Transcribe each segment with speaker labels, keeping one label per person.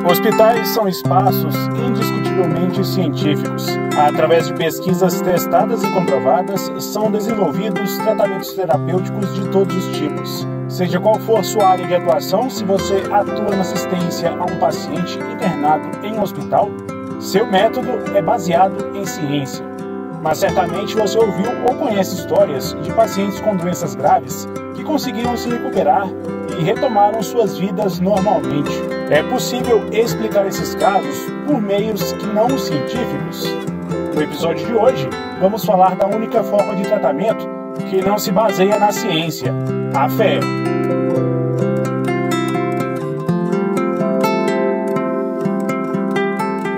Speaker 1: Hospitais são espaços indiscutivelmente científicos. Através de pesquisas testadas e comprovadas, são desenvolvidos tratamentos terapêuticos de todos os tipos. Seja qual for sua área de atuação, se você atua na assistência a um paciente internado em um hospital, seu método é baseado em ciência. Mas certamente você ouviu ou conhece histórias de pacientes com doenças graves que conseguiram se recuperar e retomaram suas vidas normalmente. É possível explicar esses casos por meios que não os científicos? No episódio de hoje, vamos falar da única forma de tratamento que não se baseia na ciência, a fé.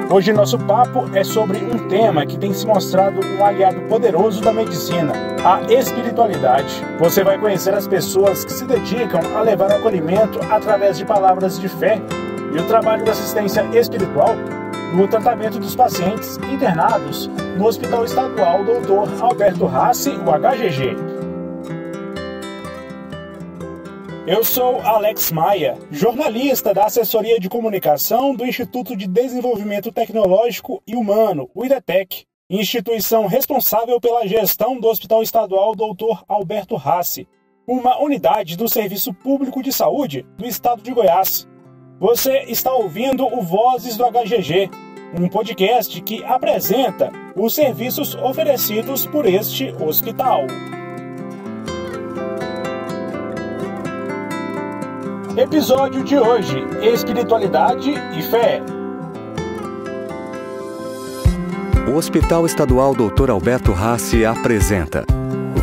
Speaker 1: Hoje nosso papo é sobre um tema que tem se mostrado um aliado poderoso da medicina, a espiritualidade. Você vai conhecer as pessoas que se dedicam a levar acolhimento através de palavras de fé e o trabalho da assistência espiritual no tratamento dos pacientes internados no Hospital Estadual Dr. Alberto Rassi, o HGG. Eu sou Alex Maia, jornalista da Assessoria de Comunicação do Instituto de Desenvolvimento Tecnológico e Humano, o IDTEC, instituição responsável pela gestão do Hospital Estadual Dr. Alberto Rassi, uma unidade do Serviço Público de Saúde do Estado de Goiás. Você está ouvindo o Vozes do HGG, um podcast que apresenta os serviços oferecidos por este hospital. Episódio de hoje: Espiritualidade e Fé.
Speaker 2: O Hospital Estadual Dr. Alberto Rassi apresenta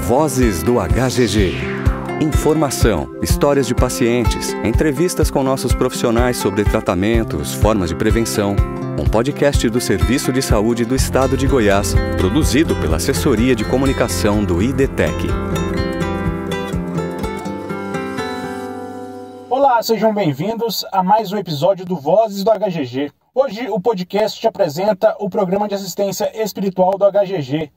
Speaker 2: Vozes do HGG. Informação, histórias de pacientes, entrevistas com nossos profissionais sobre tratamentos, formas de prevenção. Um podcast do Serviço de Saúde do Estado de Goiás, produzido pela Assessoria de Comunicação do IDTEC.
Speaker 1: Olá, sejam bem-vindos a mais um episódio do Vozes do HGG. Hoje o podcast te apresenta o Programa de Assistência Espiritual do HGG,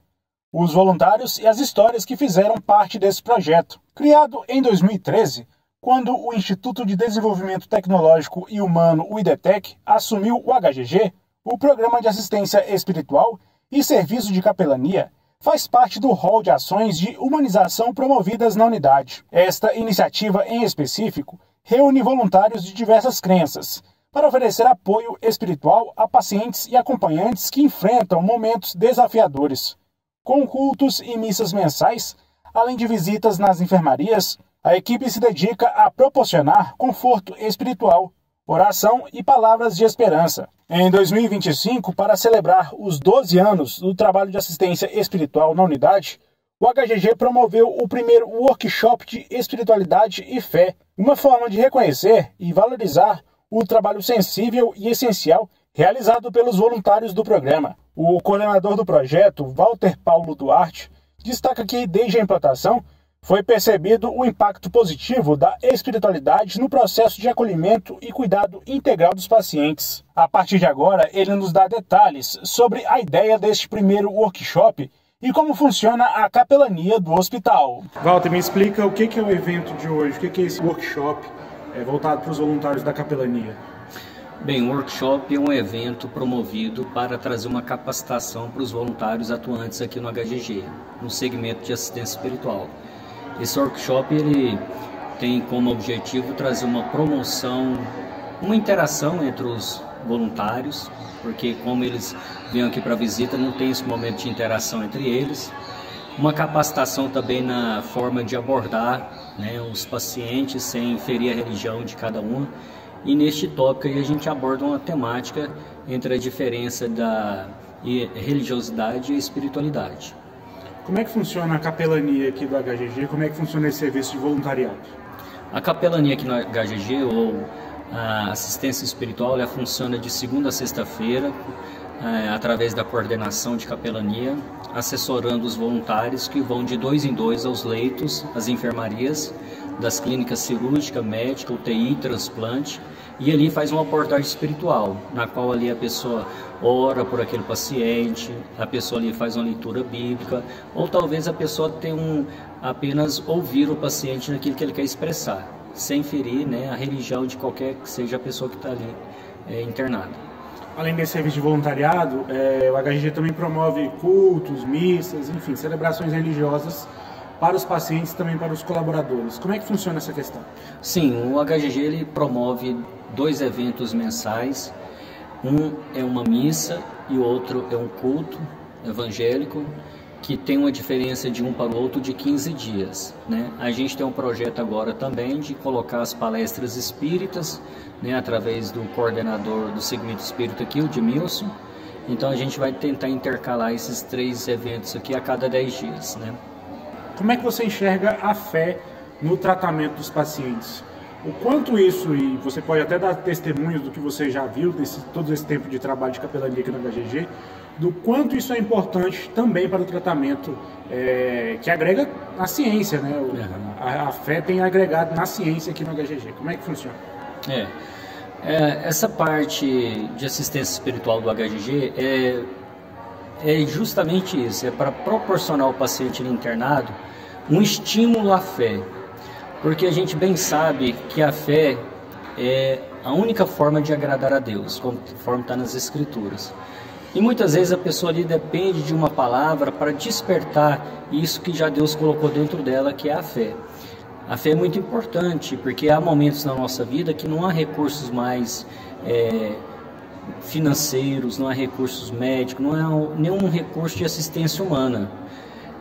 Speaker 1: os voluntários e as histórias que fizeram parte desse projeto. Criado em 2013, quando o Instituto de Desenvolvimento Tecnológico e Humano, o IDTEC, assumiu o HGG, o Programa de Assistência Espiritual e Serviço de Capelania faz parte do rol de ações de humanização promovidas na unidade. Esta iniciativa, em específico, reúne voluntários de diversas crenças para oferecer apoio espiritual a pacientes e acompanhantes que enfrentam momentos desafiadores. Com cultos e missas mensais, além de visitas nas enfermarias, a equipe se dedica a proporcionar conforto espiritual, oração e palavras de esperança. Em 2025, para celebrar os 12 anos do trabalho de assistência espiritual na unidade, o HGG promoveu o primeiro workshop de espiritualidade e fé, uma forma de reconhecer e valorizar o trabalho sensível e essencial realizado pelos voluntários do programa. O coordenador do projeto, Walter Paulo Duarte, destaca que, desde a implantação, foi percebido o impacto positivo da espiritualidade no processo de acolhimento e cuidado integral dos pacientes. A partir de agora, ele nos dá detalhes sobre a ideia deste primeiro workshop e como funciona a capelania do hospital. Walter, me explica o que é o evento de hoje, o que é esse workshop voltado para os voluntários da capelania?
Speaker 3: Bem, o workshop é um evento promovido para trazer uma capacitação para os voluntários atuantes aqui no HGG, no segmento de assistência espiritual. Esse workshop ele tem como objetivo trazer uma promoção, uma interação entre os voluntários, porque como eles vêm aqui para visita, não tem esse momento de interação entre eles. Uma capacitação também na forma de abordar, os pacientes sem ferir a religião de cada um. E neste tópico aí a gente aborda uma temática entre a diferença da religiosidade e a espiritualidade.
Speaker 1: Como é que funciona a capelania aqui do HGG? Como é que funciona esse serviço de voluntariado?
Speaker 3: A capelania aqui no HGG, ou a assistência espiritual, ela funciona de segunda a sexta-feira, através da coordenação de capelania, assessorando os voluntários que vão de 2 em 2 aos leitos, às enfermarias, das clínicas cirúrgica, médica, UTI, transplante, e ali faz uma abordagem espiritual, na qual ali a pessoa ora por aquele paciente, a pessoa ali faz uma leitura bíblica, ou talvez a pessoa tenha apenas ouvir o paciente naquilo que ele quer expressar, sem ferir a religião de qualquer que seja a pessoa que está ali internado.
Speaker 1: Além desse serviço de voluntariado, o HGG também promove cultos, missas, enfim, celebrações religiosas para os pacientes e também para os colaboradores. Como é que funciona essa questão?
Speaker 3: Sim, o HGG ele promove 2 eventos mensais. Um é uma missa e o outro é um culto evangélico, que tem uma diferença de um para o outro de 15 dias. Né? A gente tem um projeto agora também de colocar as palestras espíritas, né, através do coordenador do segmento espírita aqui, o Dimilson. Então a gente vai tentar intercalar esses 3 eventos aqui a cada 10 dias. Né?
Speaker 1: Como é que você enxerga a fé no tratamento dos pacientes? O quanto isso, e você pode até dar testemunhos do que você já viu todo esse tempo de trabalho de capelania aqui no HGG, do quanto isso é importante também para o tratamento que agrega na ciência, né? A fé tem agregado na ciência aqui no HGG. Como é que funciona?
Speaker 3: Essa parte de assistência espiritual do HGG é justamente isso, é para proporcionar ao paciente internado um estímulo à fé, porque a gente bem sabe que a fé é a única forma de agradar a Deus, conforme está nas Escrituras. E muitas vezes a pessoa ali depende de uma palavra para despertar isso que já Deus colocou dentro dela, que é a fé. A fé é muito importante, porque há momentos na nossa vida que não há recursos mais financeiros, não há recursos médicos, não há nenhum recurso de assistência humana.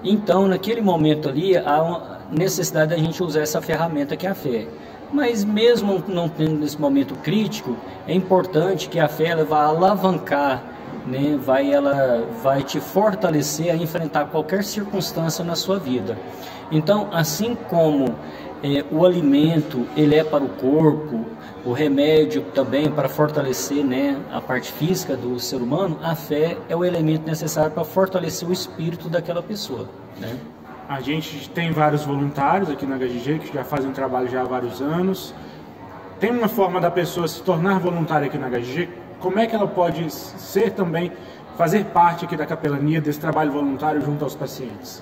Speaker 3: Então, naquele momento ali, há uma necessidade da gente usar essa ferramenta que é a fé. Mas mesmo não tendo nesse momento crítico, é importante que a fé ela vá alavancar, né? Ela vai te fortalecer a enfrentar qualquer circunstância na sua vida. Então, assim como o alimento ele é para o corpo, o remédio também para fortalecer, né, a parte física do ser humano, a fé é o elemento necessário para fortalecer o espírito daquela pessoa. Né?
Speaker 1: A gente tem vários voluntários aqui na HGG que já fazem um trabalho já há vários anos. Tem uma forma da pessoa se tornar voluntária aqui na HGG? Como é que ela pode ser também, fazer parte aqui da capelania, desse trabalho voluntário junto aos pacientes?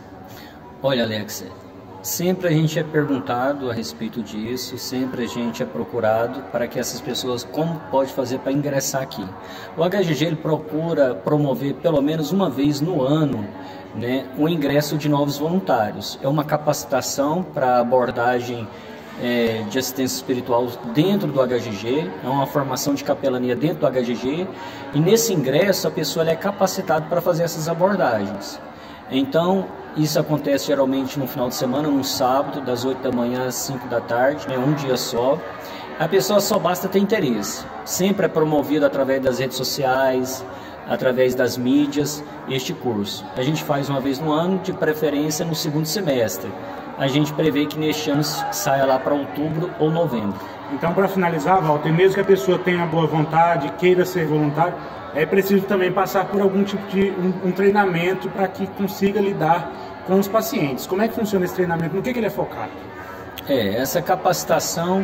Speaker 3: Olha, Alex, sempre a gente é perguntado a respeito disso, sempre a gente é procurado para que essas pessoas, como pode fazer para ingressar aqui. O HGG ele procura promover pelo menos uma vez no ano, né, o ingresso de novos voluntários. É uma capacitação para abordagem de assistência espiritual dentro do HGG, é uma formação de capelania dentro do HGG, e nesse ingresso a pessoa é capacitada para fazer essas abordagens. Então, isso acontece geralmente no final de semana, num sábado, das 8 da manhã às 5 da tarde, né, um dia só. A pessoa só basta ter interesse. Sempre é promovido através das redes sociais, através das mídias, este curso. A gente faz uma vez no ano, de preferência no segundo semestre. A gente prevê que neste ano saia lá para outubro ou novembro.
Speaker 1: Então, para finalizar, Walter, mesmo que a pessoa tenha boa vontade, queira ser voluntário, é preciso também passar por algum tipo de um treinamento para que consiga lidar com os pacientes. Como é que funciona esse treinamento? No que ele é focado?
Speaker 3: Essa capacitação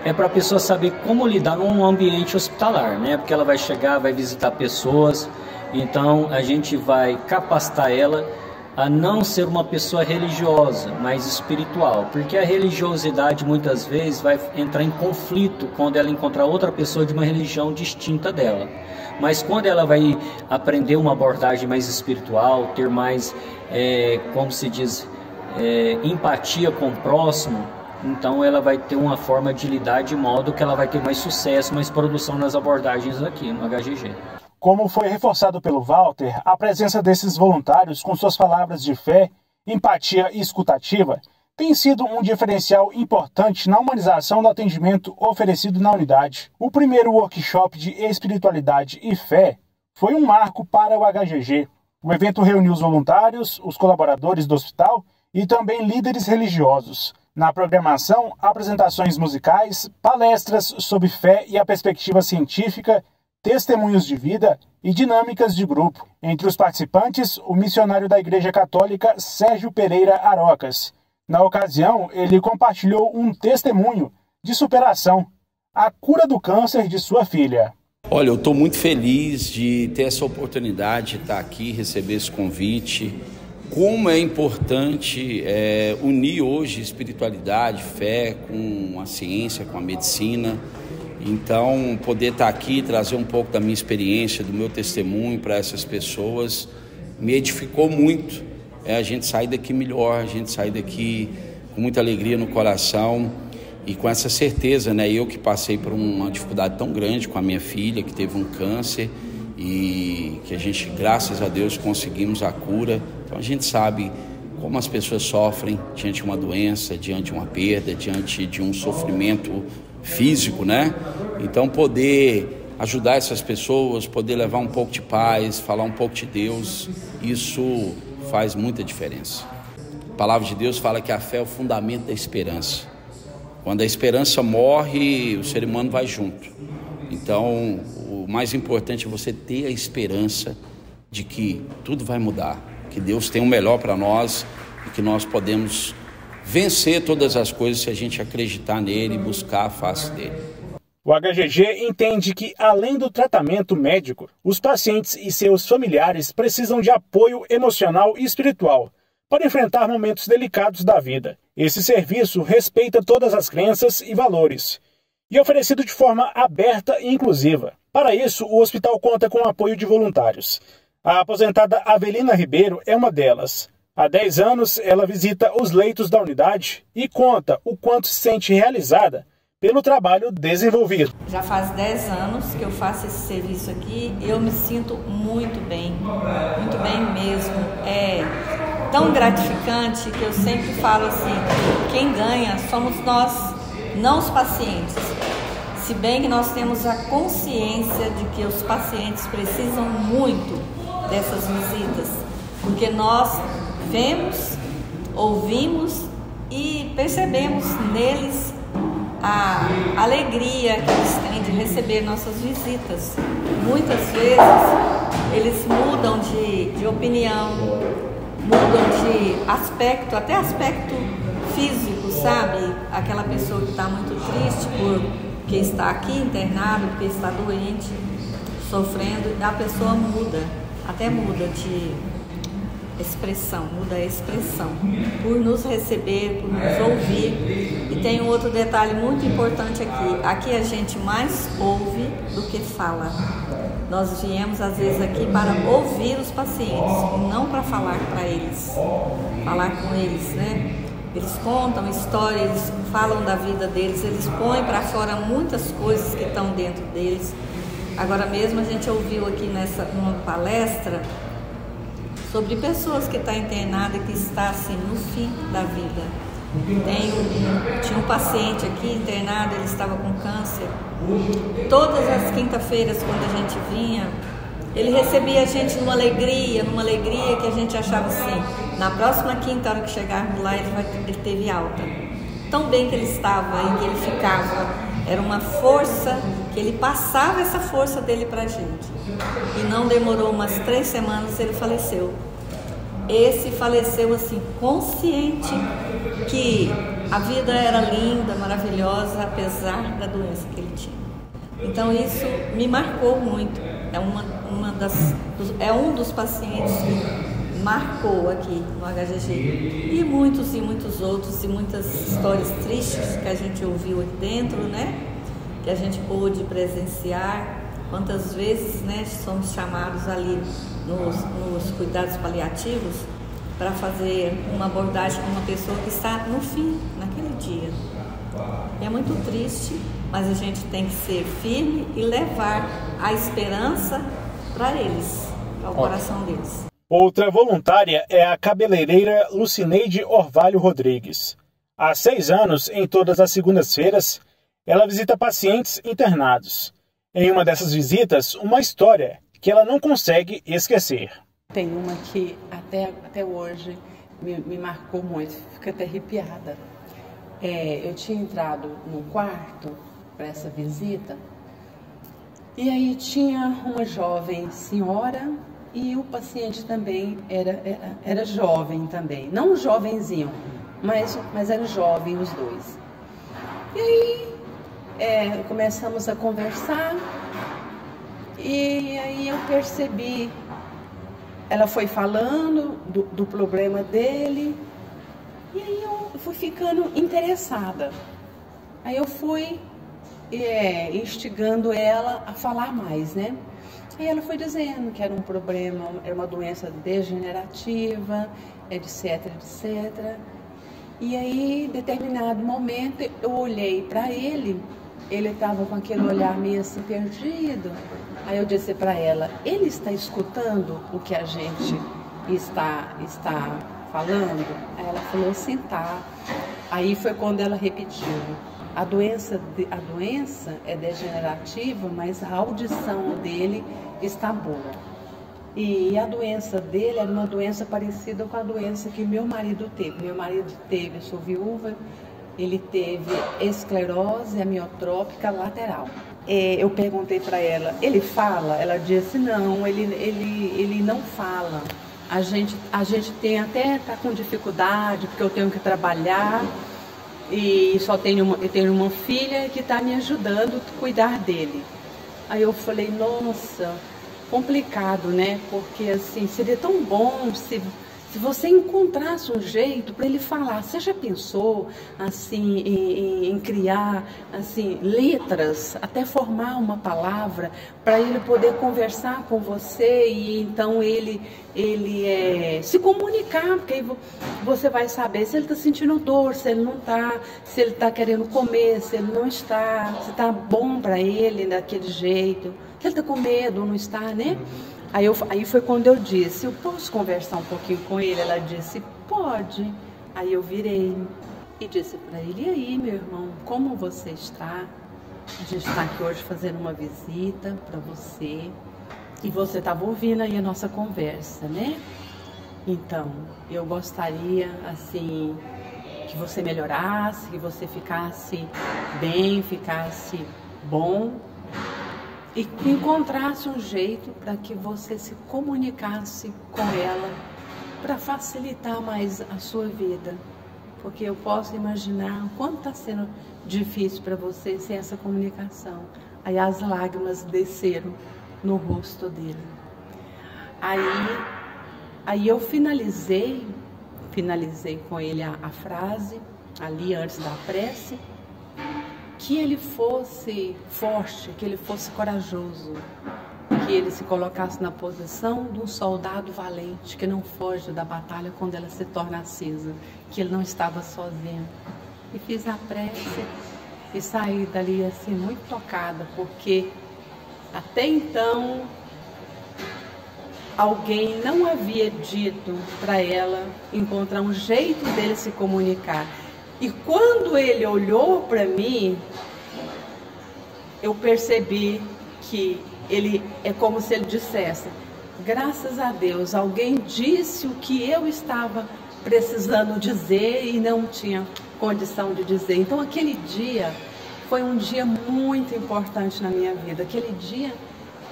Speaker 3: é para a pessoa saber como lidar num ambiente hospitalar, né? Porque ela vai chegar, vai visitar pessoas, então a gente vai capacitar ela a não ser uma pessoa religiosa, mas espiritual, porque a religiosidade muitas vezes vai entrar em conflito quando ela encontrar outra pessoa de uma religião distinta dela. Mas quando ela vai aprender uma abordagem mais espiritual, ter mais, como se diz, empatia com o próximo, então ela vai ter uma forma de lidar de modo que ela vai ter mais sucesso, mais produção nas abordagens aqui no HGG.
Speaker 1: Como foi reforçado pelo Walter, a presença desses voluntários com suas palavras de fé, empatia e escutativa tem sido um diferencial importante na humanização do atendimento oferecido na unidade. O primeiro workshop de espiritualidade e fé foi um marco para o HGG. O evento reuniu os voluntários, os colaboradores do hospital e também líderes religiosos. Na programação, apresentações musicais, palestras sobre fé e a perspectiva científica, testemunhos de vida e dinâmicas de grupo. Entre os participantes, o missionário da Igreja Católica Sérgio Pereira Arocas. Na ocasião, ele compartilhou um testemunho de superação, a cura do câncer de sua filha.
Speaker 4: Olha, eu estou muito feliz de ter essa oportunidade de estar aqui, receber esse convite. Como é importante unir hoje espiritualidade, fé com a ciência, com a medicina. Então, poder estar aqui, trazer um pouco da minha experiência, do meu testemunho para essas pessoas, me edificou muito. A gente sai daqui melhor, a gente sai daqui com muita alegria no coração e com essa certeza, né? Eu que passei por uma dificuldade tão grande com a minha filha, que teve um câncer e que a gente, graças a Deus, conseguimos a cura. Então a gente sabe como as pessoas sofrem diante de uma doença, diante de uma perda, diante de um sofrimento físico, né? Então poder ajudar essas pessoas, poder levar um pouco de paz, falar um pouco de Deus, isso faz muita diferença. A palavra de Deus fala que a fé é o fundamento da esperança. Quando a esperança morre, o ser humano vai junto. Então, o mais importante é você ter a esperança de que tudo vai mudar, que Deus tem o melhor para nós e que nós podemos vencer todas as coisas se a gente acreditar nele e buscar a face dele.
Speaker 1: O HGG entende que, além do tratamento médico, os pacientes e seus familiares precisam de apoio emocional e espiritual para enfrentar momentos delicados da vida. Esse serviço respeita todas as crenças e valores e é oferecido de forma aberta e inclusiva. Para isso, o hospital conta com o apoio de voluntários. A aposentada Avelina Ribeiro é uma delas. Há 10 anos, ela visita os leitos da unidade e conta o quanto se sente realizada pelo trabalho desenvolvido.
Speaker 5: Já faz 10 anos que eu faço esse serviço aqui e eu me sinto muito bem mesmo. É tão gratificante que eu sempre falo assim, quem ganha somos nós, não os pacientes. Se bem que nós temos a consciência de que os pacientes precisam muito dessas visitas, porque nós vemos, ouvimos e percebemos neles a alegria que eles têm de receber nossas visitas. Muitas vezes eles mudam de opinião, mudam de aspecto, até aspecto físico, sabe? Aquela pessoa que está muito triste porque está aqui internado, porque está doente, sofrendo, a pessoa muda, até muda de expressão, muda a expressão, por nos receber, por nos ouvir. E tem um outro detalhe muito importante aqui. Aqui a gente mais ouve do que fala. Nós viemos às vezes aqui para ouvir os pacientes e não para falar para eles, falar com eles, né? Eles contam história, eles falam da vida deles, eles põem para fora muitas coisas que estão dentro deles. Agora mesmo a gente ouviu aqui numa palestra sobre pessoas que estão internadas e que está assim no fim da vida. Tinha um paciente aqui internado, ele estava com câncer. Todas as quinta-feiras, quando a gente vinha, ele recebia a gente numa alegria que a gente achava assim, na próxima quinta, hora que chegarmos lá, ele teve alta. Tão bem que ele estava e que ele ficava, era uma força, que ele passava essa força dele pra gente. E não demorou umas 3 semanas, ele faleceu. Esse faleceu assim, consciente que a vida era linda, maravilhosa, apesar da doença que ele tinha. Então isso me marcou muito. É um dos pacientes que marcou aqui no HGG. E muitos outros, e muitas histórias tristes que a gente ouviu aqui dentro, né? Que a gente pôde presenciar. Quantas vezes, né, somos chamados ali nos cuidados paliativos para fazer uma abordagem com uma pessoa que está no fim, naquele dia. E é muito triste, mas a gente tem que ser firme e levar a esperança para eles, para o coração deles.
Speaker 1: Outra voluntária é a cabeleireira Lucineide Orvalho Rodrigues. Há 6 anos, em todas as segundas-feiras, ela visita pacientes internados. Em uma dessas visitas, uma história que ela não consegue esquecer.
Speaker 6: Tem uma que até hoje me marcou muito, fico até arrepiada. Eu tinha entrado no quarto para essa visita e aí tinha uma jovem senhora e o paciente também era jovem também. Não um jovenzinho, mas era jovem os dois. E aí começamos a conversar e aí eu percebi, ela foi falando do problema dele e aí eu fui ficando interessada. Aí eu fui instigando ela a falar mais, né? Aí ela foi dizendo que era um problema, era uma doença degenerativa, etc, etc. E aí, em determinado momento, eu olhei para ele estava com aquele olhar meio assim perdido. Aí eu disse para ela, ele está escutando o que a gente está falando? Aí ela falou, sim, tá. Aí foi quando ela repetiu, a doença é degenerativa, mas a audição dele está boa. E a doença dele era uma doença parecida com a doença que meu marido teve. Meu marido teve, eu sou viúva, ele teve esclerose amiotrópica lateral. Eu perguntei para ela, ele fala? Ela disse, não, ele não fala. A gente tá com dificuldade, porque eu tenho que trabalhar e eu tenho uma filha que está me ajudando a cuidar dele. Aí eu falei, nossa, complicado, né? Porque assim, seria tão bom se você encontrasse um jeito para ele falar. Você já pensou assim em criar assim letras, até formar uma palavra para ele poder conversar com você e então ele se comunicar, porque aí você vai saber se ele está sentindo dor, se ele não está, se ele está querendo comer, se ele não está, se está bom para ele daquele jeito, se ele está com medo ou não está, né? Aí foi quando eu disse, eu posso conversar um pouquinho com ele? Ela disse, pode. Aí eu virei e disse para ele, e aí, meu irmão, como você está? A gente está aqui hoje fazendo uma visita para você e você estava ouvindo aí a nossa conversa, né? Então, eu gostaria, assim, que você melhorasse, que você ficasse bem, ficasse bom, e que encontrasse um jeito para que você se comunicasse com ela, para facilitar mais a sua vida. Porque eu posso imaginar o quanto está sendo difícil para você sem essa comunicação. Aí as lágrimas desceram no rosto dele. Aí eu finalizei com ele a frase, ali antes da prece, que ele fosse forte, que ele fosse corajoso, que ele se colocasse na posição de um soldado valente, que não foge da batalha quando ela se torna acesa, que ele não estava sozinho. E fiz a prece e saí dali assim muito tocada, porque até então alguém não havia dito para ela encontrar um jeito dele se comunicar. E quando ele olhou para mim, eu percebi que ele é como se ele dissesse, graças a Deus, alguém disse o que eu estava precisando dizer e não tinha condição de dizer. Então aquele dia foi um dia muito importante na minha vida. Aquele dia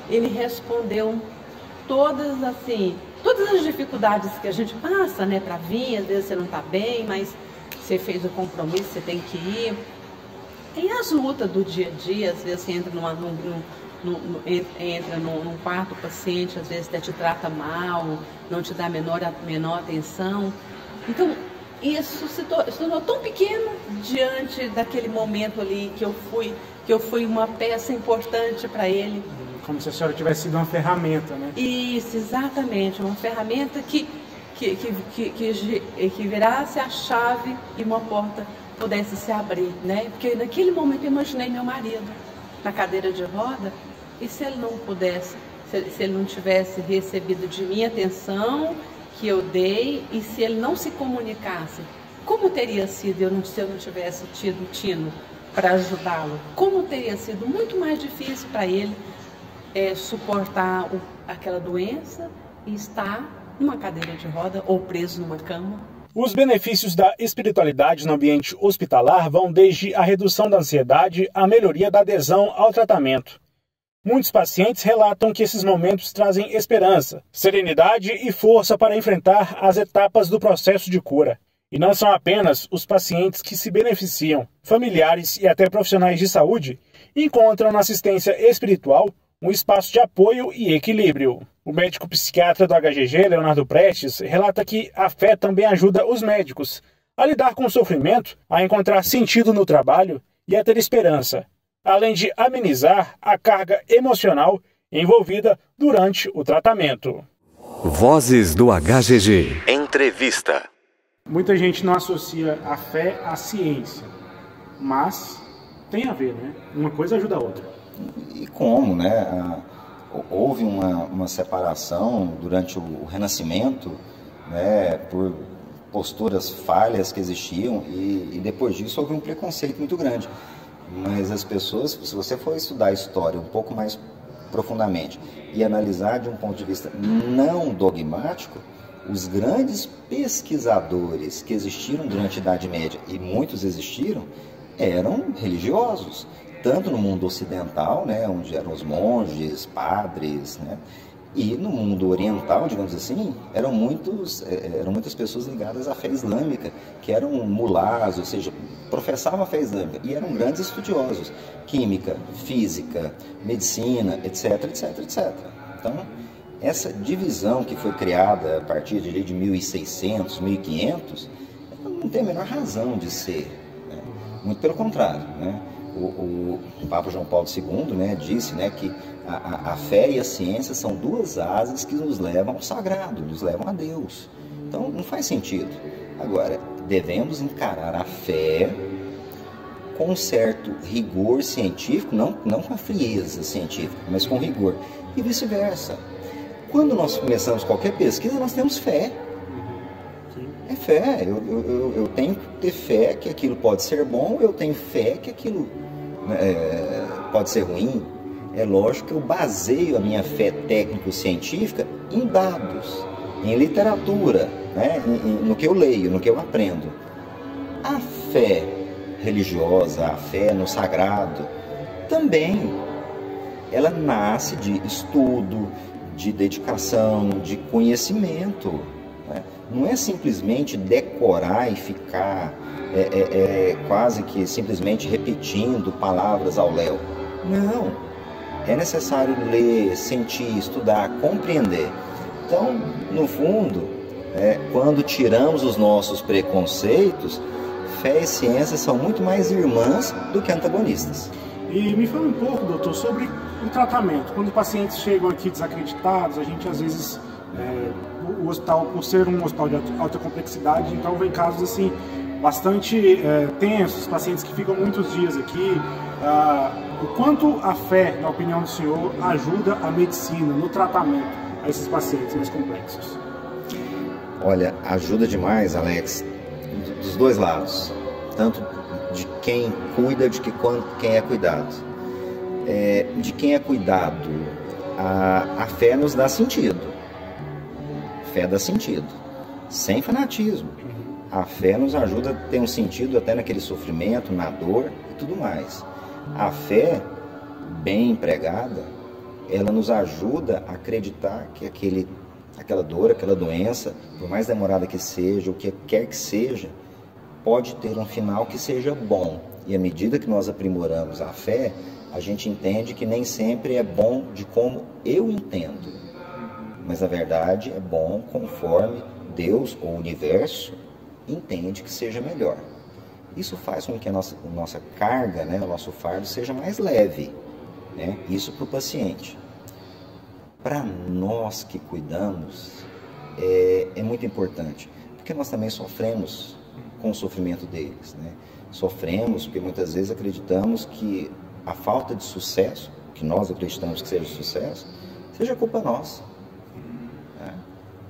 Speaker 6: ele respondeu todas as dificuldades que a gente passa, né, para vir. Às vezes você não está bem, mas você fez o compromisso, você tem que ir. Tem as lutas do dia a dia, às vezes você entra num quarto, o paciente às vezes até te trata mal, não te dá a menor atenção. Então, isso se tornou tão pequeno diante daquele momento ali que eu fui uma peça importante para ele.
Speaker 1: Como se a senhora tivesse sido uma ferramenta, né? Isso,
Speaker 6: exatamente, uma ferramenta que virasse a chave e uma porta pudesse se abrir, né? Porque naquele momento eu imaginei meu marido na cadeira de roda, e se ele não pudesse, se ele não tivesse recebido de mim a atenção que eu dei, e se ele não se comunicasse, como teria sido se eu não tivesse tido tino para ajudá-lo? Como teria sido muito mais difícil para ele suportar aquela doença e estar numa cadeira de roda ou preso numa cama.
Speaker 1: Os benefícios da espiritualidade no ambiente hospitalar vão desde a redução da ansiedade à melhoria da adesão ao tratamento. Muitos pacientes relatam que esses momentos trazem esperança, serenidade e força para enfrentar as etapas do processo de cura. E não são apenas os pacientes que se beneficiam. Familiares e até profissionais de saúde encontram na assistência espiritual um espaço de apoio e equilíbrio. O médico psiquiatra do HGG, Leonardo Prestes, relata que a fé também ajuda os médicos a lidar com o sofrimento, a encontrar sentido no trabalho e a ter esperança, além de amenizar a carga emocional envolvida durante o tratamento.
Speaker 2: Vozes do HGG. Entrevista.
Speaker 1: Muita gente não associa a fé à ciência, mas tem a ver, né? Uma coisa ajuda a outra.
Speaker 7: E como, né? Houve uma separação durante o Renascimento, né, por posturas falhas que existiam, e depois disso houve um preconceito muito grande. Mas as pessoas, se você for estudar a história um pouco mais profundamente e analisar de um ponto de vista não dogmático, os grandes pesquisadores que existiram durante a Idade Média, e muitos existiram, eram religiosos, tanto no mundo ocidental, né, onde eram os monges, padres, né, e no mundo oriental, digamos assim, eram muitas pessoas ligadas à fé islâmica, que eram mulás, ou seja, professavam a fé islâmica, e eram grandes estudiosos, química, física, medicina, etc, etc, etc. Então, essa divisão que foi criada a partir de 1600, 1500, não tem a menor razão de ser, né? Muito pelo contrário, né? O Papa João Paulo II, né, disse, né, que a fé e a ciência são duas asas que nos levam ao sagrado, nos levam a Deus. Então não faz sentido. Agora, devemos encarar a fé com um certo rigor científico, não com a frieza científica, mas com rigor, e vice-versa. Quando nós começamos qualquer pesquisa, nós temos fé. É fé, eu tenho que ter fé que aquilo pode ser bom, eu tenho fé que aquilo pode ser ruim. É lógico que eu baseio a minha fé técnico-científica em dados, em literatura, né? No que eu leio, no que eu aprendo. A fé religiosa, a fé no sagrado, também ela nasce de estudo, de dedicação, de conhecimento, né? Não é simplesmente decorar e ficar quase que simplesmente repetindo palavras ao léu. Não, é necessário ler, sentir, estudar, compreender. Então, no fundo, quando tiramos os nossos preconceitos, fé e ciência são muito mais irmãs do que antagonistas.
Speaker 1: E me fala um pouco, doutor, sobre o tratamento. Quando pacientes chegam aqui desacreditados, a gente às vezes, o hospital, por ser um hospital de alta complexidade, então vem casos assim, bastante tensos, pacientes que ficam muitos dias aqui. O quanto a fé, na opinião do senhor, ajuda a medicina no tratamento a esses pacientes mais complexos?
Speaker 7: Olha, ajuda demais, Alex, dos dois lados, tanto de quem cuida, de quem é cuidado. De quem é cuidado, a fé nos dá sentido. Fé dá sentido, sem fanatismo. A fé nos ajuda a ter um sentido até naquele sofrimento, na dor e tudo mais. A fé, bem empregada, ela nos ajuda a acreditar que aquela dor, aquela doença, por mais demorada que seja, o que quer que seja, pode ter um final que seja bom. E à medida que nós aprimoramos a fé, a gente entende que nem sempre é bom de como eu entendo. Mas na verdade é bom conforme Deus ou o universo entende que seja melhor. Isso faz com que a nossa carga, né, o nosso fardo seja mais leve, né? Isso para o paciente. Para nós que cuidamos, é muito importante, porque nós também sofremos com o sofrimento deles, né? Sofremos porque muitas vezes acreditamos que a falta de sucesso, que nós acreditamos que seja sucesso, seja culpa nossa.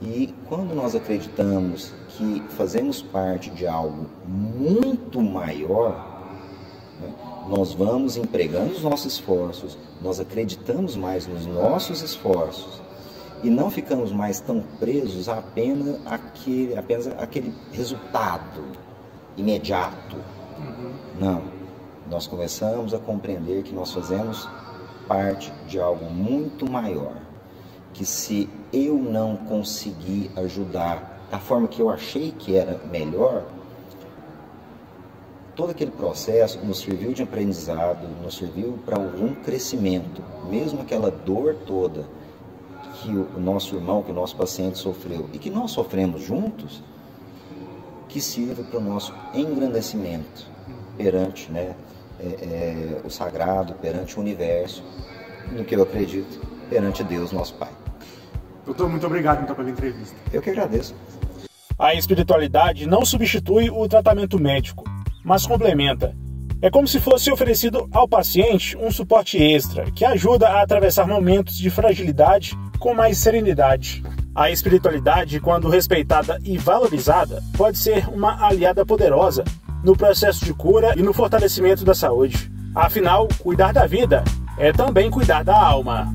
Speaker 7: E quando nós acreditamos que fazemos parte de algo muito maior, né, nós vamos empregando os nossos esforços, nós acreditamos mais nos nossos esforços e não ficamos mais tão presos a apenas aquele resultado imediato. Não, nós começamos a compreender que nós fazemos parte de algo muito maior. Que se eu não conseguir ajudar da forma que eu achei que era melhor, todo aquele processo nos serviu de aprendizado, nos serviu para algum crescimento, mesmo aquela dor toda que o nosso irmão, que o nosso paciente sofreu e que nós sofremos juntos, que sirva para o nosso engrandecimento perante, né, o sagrado, perante o universo, no que eu acredito, perante Deus, nosso Pai.
Speaker 1: Doutor, muito obrigado então pela entrevista.
Speaker 7: Eu que agradeço.
Speaker 1: A espiritualidade não substitui o tratamento médico, mas complementa. É como se fosse oferecido ao paciente um suporte extra, que ajuda a atravessar momentos de fragilidade com mais serenidade. A espiritualidade, quando respeitada e valorizada, pode ser uma aliada poderosa no processo de cura e no fortalecimento da saúde. Afinal, cuidar da vida é também cuidar da alma.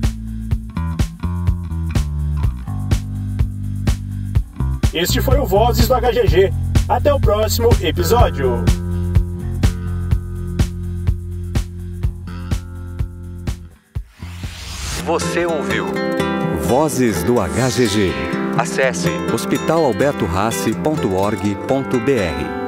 Speaker 1: Este foi o Vozes do HGG. Até o próximo episódio.
Speaker 2: Você ouviu Vozes do HGG. Acesse hospitalalbertorraci.org.br.